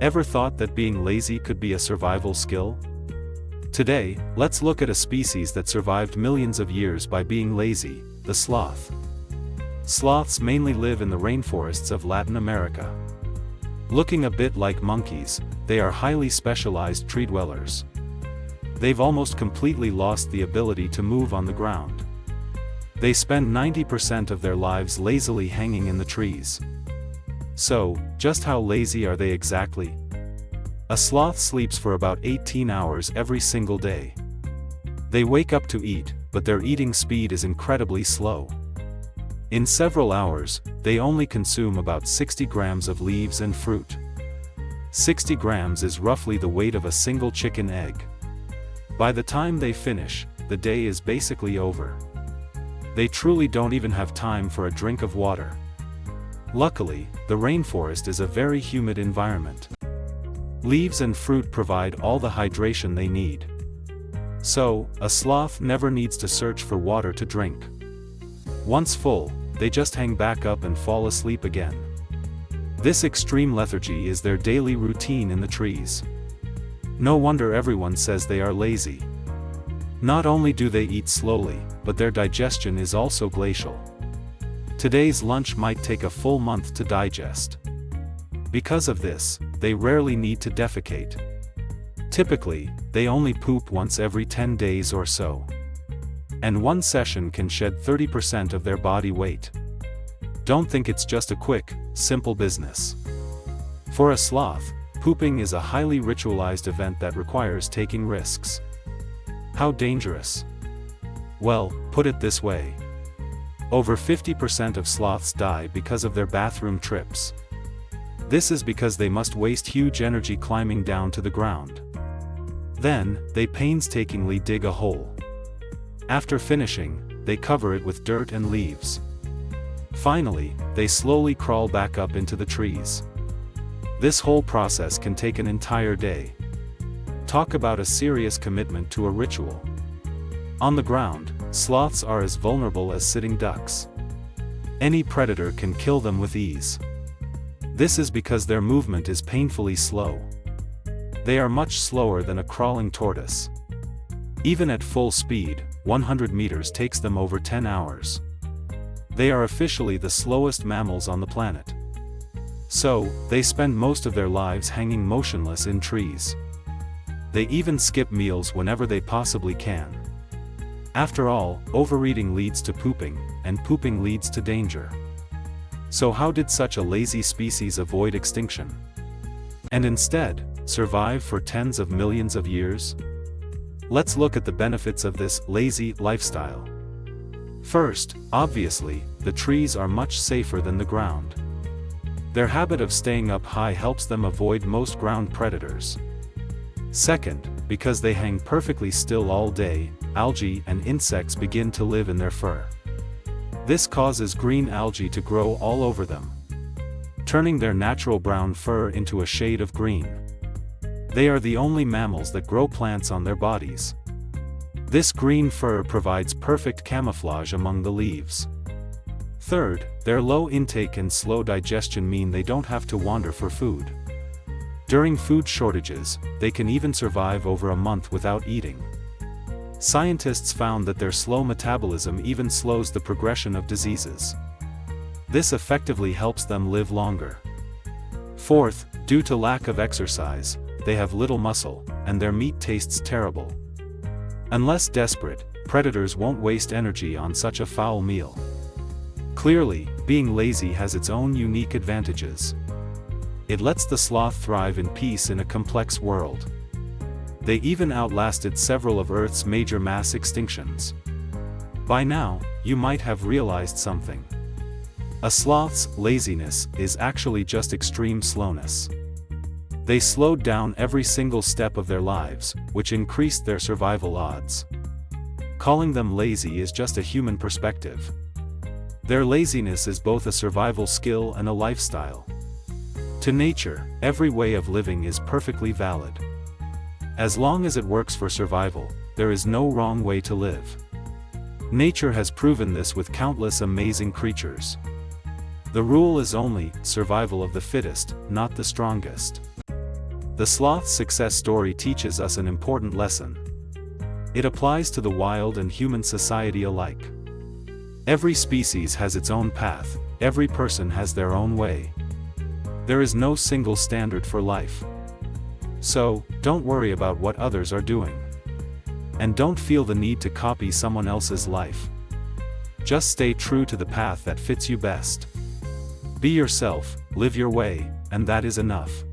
Ever thought that being lazy could be a survival skill? Today, let's look at a species that survived millions of years by being lazy, the sloth. Sloths mainly live in the rainforests of Latin America. Looking a bit like monkeys, they are highly specialized tree dwellers. They've almost completely lost the ability to move on the ground. They spend 90% of their lives lazily hanging in the trees. So, just how lazy are they exactly? A sloth sleeps for about 18 hours every single day. They wake up to eat, but their eating speed is incredibly slow. In several hours, they only consume about 60 grams of leaves and fruit. 60 grams is roughly the weight of a single chicken egg. By the time they finish, the day is basically over. They truly don't even have time for a drink of water. Luckily, the rainforest is a very humid environment. Leaves and fruit provide all the hydration they need. So, a sloth never needs to search for water to drink. Once full, they just hang back up and fall asleep again. This extreme lethargy is their daily routine in the trees. No wonder everyone says they are lazy. Not only do they eat slowly, but their digestion is also glacial. Today's lunch might take a full month to digest. Because of this, they rarely need to defecate. Typically, they only poop once every 10 days or so. And one session can shed 30% of their body weight. Don't think it's just a quick, simple business. For a sloth, pooping is a highly ritualized event that requires taking risks. How dangerous? Well, put it this way. Over 50% of sloths die because of their bathroom trips. This is because they must waste huge energy climbing down to the ground. Then, they painstakingly dig a hole. After finishing, they cover it with dirt and leaves. Finally, they slowly crawl back up into the trees. This whole process can take an entire day. Talk about a serious commitment to a ritual. On the ground, sloths are as vulnerable as sitting ducks. Any predator can kill them with ease. This is because their movement is painfully slow. They are much slower than a crawling tortoise. Even at full speed, 100 meters takes them over 10 hours. They are officially the slowest mammals on the planet. So, they spend most of their lives hanging motionless in trees. They even skip meals whenever they possibly can. After all, overeating leads to pooping, and pooping leads to danger. So how did such a lazy species avoid extinction? And instead, survive for tens of millions of years? Let's look at the benefits of this lazy lifestyle. First, obviously, the trees are much safer than the ground. Their habit of staying up high helps them avoid most ground predators. Second, because they hang perfectly still all day, algae and insects begin to live in their fur. This causes green algae to grow all over them, turning their natural brown fur into a shade of green. They are the only mammals that grow plants on their bodies. This green fur provides perfect camouflage among the leaves. Third, their low intake and slow digestion mean they don't have to wander for food. During food shortages, they can even survive over a month without eating. Scientists found that their slow metabolism even slows the progression of diseases. This effectively helps them live longer. Fourth, due to lack of exercise, they have little muscle, and their meat tastes terrible. Unless desperate, predators won't waste energy on such a foul meal. Clearly, being lazy has its own unique advantages. It lets the sloth thrive in peace in a complex world. They even outlasted several of Earth's major mass extinctions. By now, you might have realized something. A sloth's laziness is actually just extreme slowness. They slowed down every single step of their lives, which increased their survival odds. Calling them lazy is just a human perspective. Their laziness is both a survival skill and a lifestyle. To nature, every way of living is perfectly valid. As long as it works for survival, there is no wrong way to live. Nature has proven this with countless amazing creatures. The rule is only survival of the fittest, not the strongest. The sloth's success story teaches us an important lesson. It applies to the wild and human society alike. Every species has its own path, every person has their own way. There is no single standard for life. So, don't worry about what others are doing. And don't feel the need to copy someone else's life. Just stay true to the path that fits you best. Be yourself, live your way, and that is enough.